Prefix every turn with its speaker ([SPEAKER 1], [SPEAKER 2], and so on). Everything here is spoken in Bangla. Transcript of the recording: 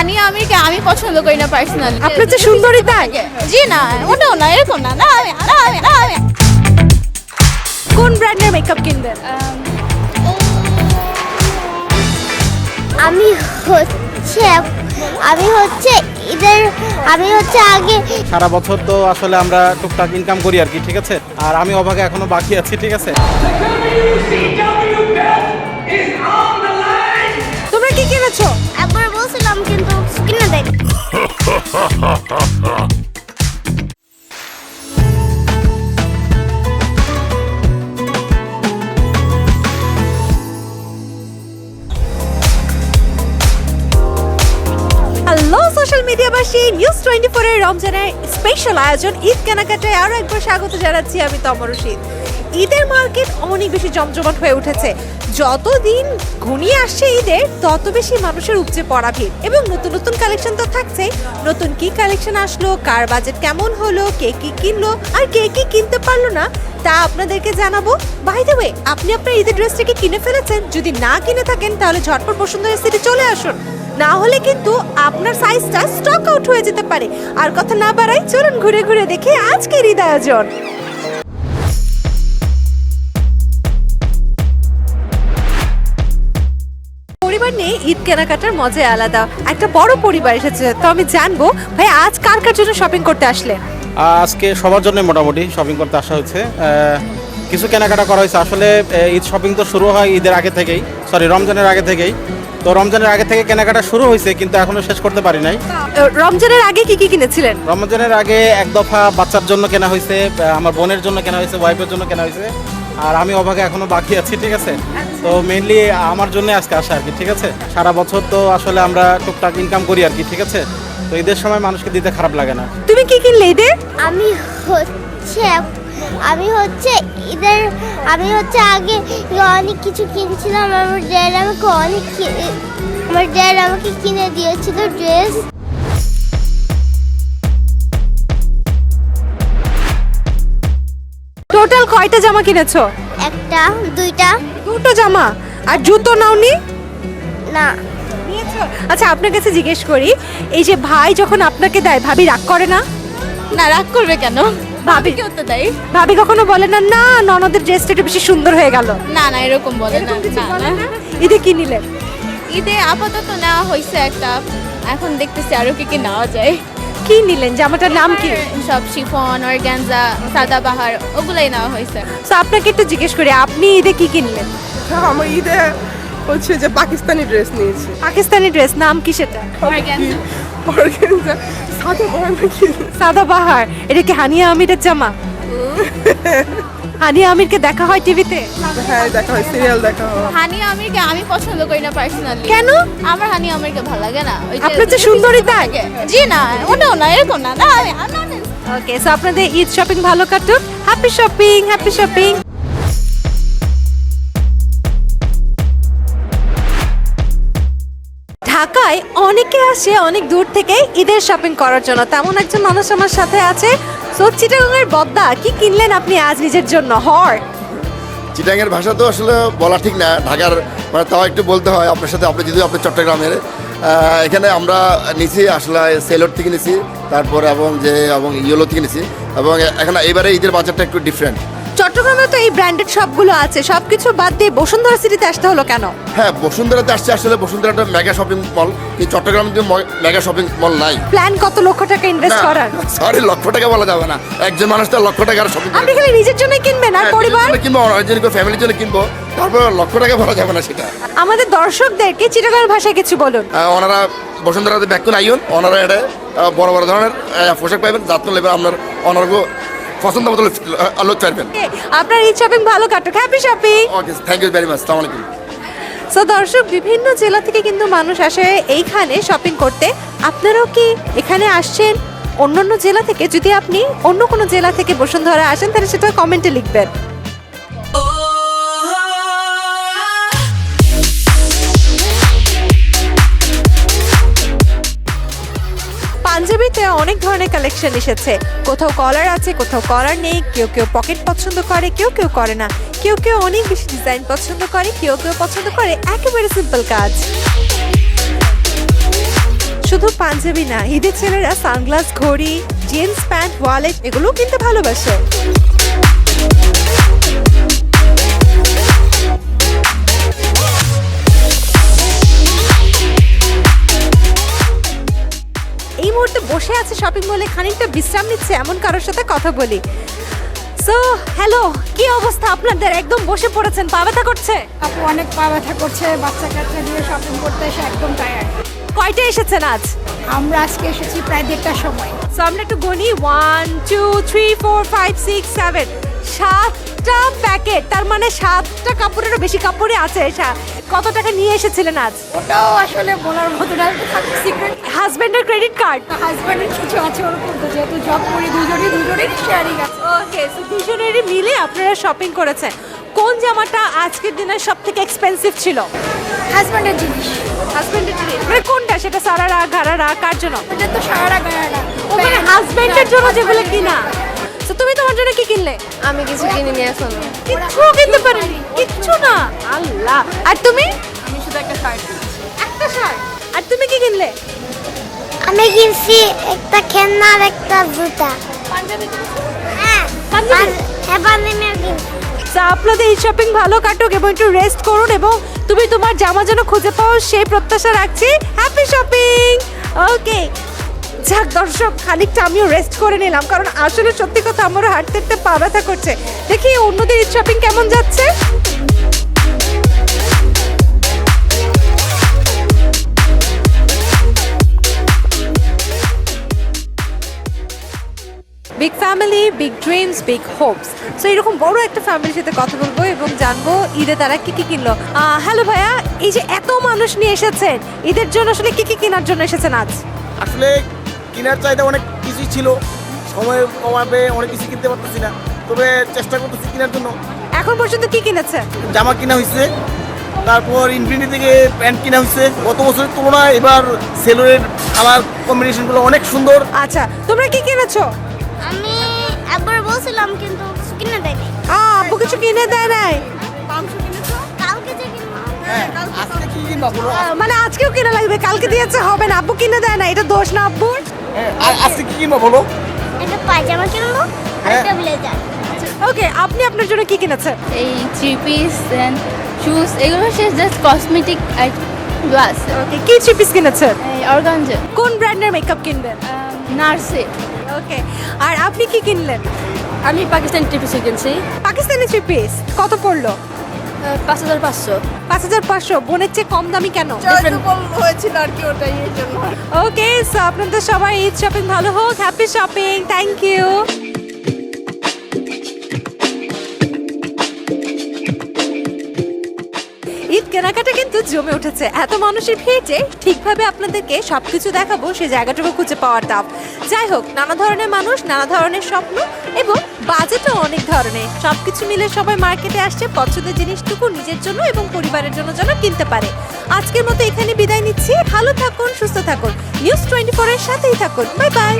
[SPEAKER 1] হানিয়া আমিরকে আমি পছন্দ করি না পার্সোনালি।
[SPEAKER 2] আপনার তো সুন্দরী তাই?
[SPEAKER 1] জি না, ওটাও না, এরকম না, না আমি না আমি না আমি
[SPEAKER 2] কোন ব্র্যান্ডের মেকআপ কিনবেন?
[SPEAKER 3] আমি হচ্ছে আগে
[SPEAKER 4] সারা বছর তো আসলে আমরা টুকটাক ইনকাম করি আর কি, ঠিক আছে। আর আমি অভাগে এখনো বাকি আছি, ঠিক আছে।
[SPEAKER 2] তোমরা কি কিনেছো?
[SPEAKER 3] একবার বলছিলাম কিন্তু কিনে দেয়।
[SPEAKER 2] হ্যালো সোশ্যাল মিডিয়াবাসী, নিউজ 24 এর রমজানের স্পেশাল আয়োজন ঈদ কেনাকাটায় আরও একবার স্বাগত জানাচ্ছি আমি তমর রশিদ। ঈদের মার্কেট অনেক বেশি জমজমাট হয়ে উঠেছে। যতদিন ঘনিয়ে আসছে ঈদের, তত বেশি মানুষের উপচে পড়া ভিড় এবং নতুন নতুন কালেকশন তো থাকছেই। নতুন কি কালেকশন আসলো, কার বাজেট কেমন হলো, কে কি কিনলো আর কে কি কিনতে পারলো না, তা আপনাদেরকে জানাবো। বাই দ্য ওয়ে, আপনি আপনার ঈদের ড্রেসটাকে কিনে ফেলেছেন? যদি না কিনে থাকেন তাহলে ঝটপট বসুন্ধরা সিটি চলে আসুন, না হলে কিন্তু আপনার সাইজটা স্টক আউট হয়ে যেতে পারে। আর কথা না বাড়াই, চলুন ঘুরে ঘুরে দেখে আজকের ঈদ আয়োজন। পরিবার নিয়ে ঈদ কেনাকাটার মজাই আলাদা। একটা বড় পরিবার এসেছে, তো আমি জানবো ভাই আজ কার কার জন্য শপিং করতে আসলে?
[SPEAKER 4] আজকে সবার জন্য মোটামুটি শপিং করতে আসা হয়েছে। কিছু কেনাকাটা করা হয়েছে। আসলে ঈদ শপিং তো শুরু হয় ঈদের আগে থেকেই, রমজানের আগে থেকেই। তো রমজানের আগে থেকে কেনাকাটা শুরু হয়েছে, কিন্তু এখনো শেষ করতে পারি নাই।
[SPEAKER 2] রমজানের আগে কি কি কিনেছিলেন?
[SPEAKER 4] রমজানের আগে এক দফা বাচ্চার জন্য কেনা হয়েছে, আমার বোনের জন্য কেনা হয়েছে, ওয়াইফের জন্য কেনা হয়েছে। আর আমি অভাগে এখনো বাকি আছি, ঠিক আছে। তো মেইনলি আমার জন্য আজকে আসা আর কি, ঠিক আছে। সারা বছর তো আসলে আমরা টুকটাক ইনকাম করি আর কি, ঠিক আছে। তো ঈদের সময় মানুষকে দিতে খারাপ লাগে না।
[SPEAKER 2] তুমি কি কিনলে ঈদে?
[SPEAKER 3] আমি হচ্ছে আগে অনেক কিছু কিনছিলাম। আমার ড্যাড আমাকে কিনে দিয়েছিল ড্রেস।
[SPEAKER 2] টোটাল কয়টা জামা কিনেছো?
[SPEAKER 3] একটা,
[SPEAKER 2] দুটো জামা। আর জুতো নাওনি?
[SPEAKER 3] না।
[SPEAKER 2] আচ্ছা আপনার কাছে জিজ্ঞেস করি, এই যে ভাই যখন আপনাকে দেয়, ভাবি রাগ করে না?
[SPEAKER 1] না, রাগ করবে কেন?
[SPEAKER 2] ভাবি
[SPEAKER 1] কেউ তো দেয়।
[SPEAKER 2] ভাবি কখনো বলে না না ননদের ড্রেসটা একটু বেশি সুন্দর হয়ে গেল?
[SPEAKER 1] না না, এরকম বলে না।
[SPEAKER 2] এরকম কিছু
[SPEAKER 1] না,
[SPEAKER 2] বলে
[SPEAKER 1] না।
[SPEAKER 2] না? ঈদে কি নিলেন?
[SPEAKER 1] ঈদে আপাতত নেওয়া হয়েছে একটা, এখন দেখতেছি আরো কি কি নেওয়া যায়।
[SPEAKER 2] কি নিলেন? জামাটার নাম কি?
[SPEAKER 1] সব শিফন, অর্গানজা, সাদাবাহার, ওগুলাই নেওয়া হয়েছে।
[SPEAKER 2] তো আপনাকে একটু জিজ্ঞেস করি, আপনি ঈদে কি কিনলেন?
[SPEAKER 5] আমার ঈদে হচ্ছে যে পাকিস্তানি ড্রেস নিয়েছি।
[SPEAKER 2] পাকিস্তানি ড্রেস নাম কি সেটা?
[SPEAKER 1] অর্গানজা।
[SPEAKER 5] অর্গানজা সাদা বাহার নাকি?
[SPEAKER 2] সাদাবাহার। এটা কি হানিয়া আমিরের জামা? হানিয়া আমিরকে দেখা হয় টিভিতে?
[SPEAKER 5] হ্যাঁ, দেখা হয়, সিরিয়াল দেখা হয়।
[SPEAKER 1] হানিয়া আমিরকে আমি পছন্দ করি না পার্সোনালি।
[SPEAKER 2] কেন?
[SPEAKER 1] আমার হানিয়া আমিরকে ভালো লাগে না। ওই যে
[SPEAKER 2] আপনার তো সুন্দরী তাই?
[SPEAKER 1] জি না, ওটাও না, এরকম না, না আমি না
[SPEAKER 2] ওকে, সো আপনাদের ঈদ শপিং ভালো কাটুক। Happy shopping, happy shopping. ঢাকায় অনেকে আসে অনেক দূর থেকে ঈদের শপিং করার জন্য। তেমন একজন মানুষ আমার সাথে আছে। সো চিটাগাংয়ের বদ্দা, কি কিনলেন আপনি আজ নিজের জন্য?
[SPEAKER 6] চিটাঙের ভাষা তো আসলে বলা ঠিক না, ঢাকার মানে তাও একটু বলতে হয় আপনার সাথে। আপনি যদি আপনি চট্টগ্রামের, এখানে আমরা নিছি আসলে সেলোর থেকে নিছি, তারপর এবং ইয়েলো থেকে নিছি। এবং এখানে এবারে ঈদের বাজারটা একটু ডিফারেন্ট।
[SPEAKER 2] চট্টগ্রামে তো এই ব্র্যান্ডেড সবগুলো আছে, সবকিছু বাদ দিয়ে বসুন্ধরা সিটিতে আসতে হলো কেন?
[SPEAKER 6] হ্যাঁ, বসুন্ধরাতে আসছে। আসলে বসুন্ধরা একটা মেগা শপিং মল, কিন্তু চট্টগ্রামে কিন্তু মেগা শপিং মল নাই।
[SPEAKER 2] প্ল্যান কত লক্ষ টাকা ইনভেস্ট করার?
[SPEAKER 6] সরি, লক্ষ টাকা বলা যাবে না। একজন মানুষ তো লক্ষ টাকার শপিং
[SPEAKER 2] আপনি খালি নিজের জন্যই কিনবেন আর পরিবার
[SPEAKER 6] কিনবো, অনেকজন ফ্যামিলির জন্য কিনবো, তারপর লক্ষ টাকা বলা যাবে না সেটা।
[SPEAKER 2] আমাদের দর্শকদেরকে চিটাগাংয়ের ভাষায় কিছু বলুন।
[SPEAKER 6] ওনারা বসুন্ধরাতে ব্যাক করে আইন, ওনারা এটা বড় বড় ধরনের পোশাক পাইবেন, যত্ন নেবেন, আপনার ওনারকে পছন্দ মতো লোক পাইবেন।
[SPEAKER 2] আপনার ঈদ শপিং ভালো কাটুক। Happy shopping.
[SPEAKER 6] Okay, thank you very much. আসসালামু আলাইকুম।
[SPEAKER 2] সো দর্শক, বিভিন্ন জেলা থেকে কিন্তু মানুষ আসে এইখানে শপিং করতে। আপনারাও কি এখানে আসছেন অন্যান্য জেলা থেকে? যদি আপনি অন্য কোনো জেলা থেকে বসুন্ধরা আসেন তাহলে সেটা কমেন্টে লিখবেন। পাঞ্জাবিতে অনেক ধরনের কালেকশন এসেছে। কোথাও কলার আছে, কোথাও কলার নেই। কেউ কেউ পকেট পছন্দ করে, কেউ কেউ করে না। কেউ কেউ অনেক বেশি ডিজাইন পছন্দ করে, কেউ কেউ পছন্দ করে একেবারে সিম্পল কাজ। শুধু পাঞ্জাবি না, ঈদের ছেলেরা সানগ্লাস, ঘড়ি, জিন্স প্যান্ট, ওয়ালেট এগুলোও কিনতে ভালোবাসে। এই মুহূর্তে বসে আছে শপিং মলে, খানিকটা বিশ্রাম নিচ্ছে এমন কারোর সাথে কথা বলি। সো হ্যালো, কি অবস্থা আপনাদের? একদম বসে পড়েছেন, পা ব্যথা করছে?
[SPEAKER 7] আপু অনেক পা ব্যথা করছে, বাচ্চা কাচ্চা দিয়ে শপিং করতে এসে একদম টায়ার্ড।
[SPEAKER 2] কয়টা এসেছেন আজ?
[SPEAKER 7] আমরা আজকে এসেছি প্রায় 1:30টার সময়।
[SPEAKER 2] সো আমরা একটু গনি, 1 2 3 4 5 6 7, 7টা প্যাকেট, তার মানে 7টা কাপড়েরও বেশি কাপড়ই আছে। কত টাকা নিয়ে এসেছিলেন আজ?
[SPEAKER 7] ওটাও আসলে বলার মতো না, থাকে সিক্রেট।
[SPEAKER 2] হাজবেন্ডের ক্রেডিট কার্ড?
[SPEAKER 7] হাজব্যান্ডের কিছু আছে ওরকম, তো যেহেতু জব করি দুজনেরই শেয়ারিং আছে।
[SPEAKER 2] ওকে, সো দুজনেরই মিলে আপনারা শপিং করেছেন। কোন জামাটা আজকের দিনে সব থেকে এক্সপেন্সিভ ছিল?
[SPEAKER 7] হাজব্যান্ডের জিনিস।
[SPEAKER 2] হাজবেন্ডের জিনিস মানে কোনটা? সেটা সারারা, ঘারারা, কার জন্য?
[SPEAKER 7] এটা তো সারা গায়ারা।
[SPEAKER 2] ও মানে হাজবেন্ডের জন্য যেগুলো কিনা। তো তুমি তোমার জন্য কি কিনলে?
[SPEAKER 1] আমি কিছু কিনিনি এখনো।
[SPEAKER 2] কিচ্ছু কিনতে পারিনি, কিচ্ছু না। আল্লাহ। আর তুমি?
[SPEAKER 1] আমি শুধু একটা শার্ট
[SPEAKER 2] একটা শার্ট। আর তুমি কি কিনলে?
[SPEAKER 3] আমি কিনছি একটা খেলনা আর একটা জুতা।
[SPEAKER 1] পাঞ্জাবি কিনেছো?
[SPEAKER 3] হ্যাঁ
[SPEAKER 2] পাঞ্জাবি?
[SPEAKER 3] হ্যাঁ পাঞ্জাবি কিনছি।
[SPEAKER 2] তো আপনাদের এই শপিং ভালো কাটুক এবং একটু রেস্ট করুন, এবং তুমি তোমার জামা যেন খুঁজে পাও সেই প্রত্যাশা রাখছি। Happy shopping. ওকে, যাক দর্শক, খানিকটা আমিও রেস্ট করে নিলাম, কারণ আসলে সত্যি কথা আমারও হাঁটতে হাঁটতে পা ব্যথা করছে। দেখি অন্যদের ঈদ শপিং কেমন যাচ্ছে। Big family, big dreams, big Hopes. So এরকম বড় একটা ফ্যামিলির সাথে কথা বলবো এবং জানবো ঈদে তারা কি কি কিনলো। হ্যালো ভাইয়া, এই যে এত মানুষ নিয়ে এসেছেন ঈদের জন্য, আসলে কি কি কেনার জন্য এসেছেন আজ?
[SPEAKER 8] আসলে কেনার চাহিদা অনেক কিছুই ছিল, সময় কমাবে অনেক কিছু কিনতে পারতেছি না, তবে চেষ্টা করতেছি কেনার জন্য।
[SPEAKER 2] এখন পর্যন্ত কি কিনেছে?
[SPEAKER 8] জামা কিনা হয়েছে, তারপর ইনফিনিটি থেকে প্যান্ট কিনা হয়েছে। গত বছরের তুলনায় এবার সেলোরের কালার কম্বিনেশনগুলো অনেক সুন্দর।
[SPEAKER 2] আচ্ছা, তোমরা কি কিনেছো?
[SPEAKER 3] আমি একবার বলছিলাম কিন্তু কিছু কিনে দেয়নি।
[SPEAKER 2] আব্বু কিছু কিনে দেয় নাই?
[SPEAKER 3] কালকে যে কিনবো।
[SPEAKER 8] হ্যাঁ, আজকে কি কিনবা বলো?
[SPEAKER 2] মানে আজকেও কিনা লাগবে, কালকে দিয়েছে হবে না? আব্বু কিনে দেয় না, এটা দোষ না আব্বুর?
[SPEAKER 8] হ্যাঁ, আজকে কি কিনবা বলো?
[SPEAKER 3] একটা পায়জামা কিনবো আর
[SPEAKER 8] হ্যাঁ।
[SPEAKER 3] একটা ব্লেজার।
[SPEAKER 2] ওকে, আপনি আপনার জন্য কি কিনেছেন?
[SPEAKER 1] এই 3 পিস দেন শুজ, এগুলো হচ্ছে জাস্ট কসমেটিক গ্লাস।
[SPEAKER 2] ওকে, কি 3 পিস কিনেছেন?
[SPEAKER 1] এই অর্গানজা,
[SPEAKER 2] কোন ব্র্যান্ডের মেকআপ কিনবেন?
[SPEAKER 1] নার্সে।
[SPEAKER 2] ওকে, আর আপনি কি কিনলেন?
[SPEAKER 1] আমি পাকিস্তানি 3 পিস কিনছি,
[SPEAKER 2] পাকিস্তানি 3 পিস কত পড়লো?
[SPEAKER 1] 5500।
[SPEAKER 2] 5500। বোনের চেয়ে কম দামি কেন?
[SPEAKER 5] হয়েছিল আর কি, ওটাই এর জন্য।
[SPEAKER 2] ওকে, সো আপনাদের সবাই ঈদ শপিং ভালো হোক। Happy shopping, thank you. Eid কেনাকাটা কিন্তু জমে উঠেছে, এত মানুষের ভিড় যে ঠিকভাবে আপনাদেরকে সবকিছু দেখাবো সে জায়গাটুকু খুঁজে পাওয়ার টাফ। যাই হোক, নানা ধরনের মানুষ, নানা ধরনের স্বপ্ন এবং বাজেটও অনেক ধরনের, সবকিছু মিলে সবাই মার্কেটে আসছে পছন্দের জিনিসটুকু নিজের জন্য এবং পরিবারের জন্য যেন কিনতে পারে। আজকের মতো এখানে বিদায় নিচ্ছি। ভালো থাকুন, সুস্থ থাকুন, নিউজ 24 এর সাথেই থাকুন। Bye bye.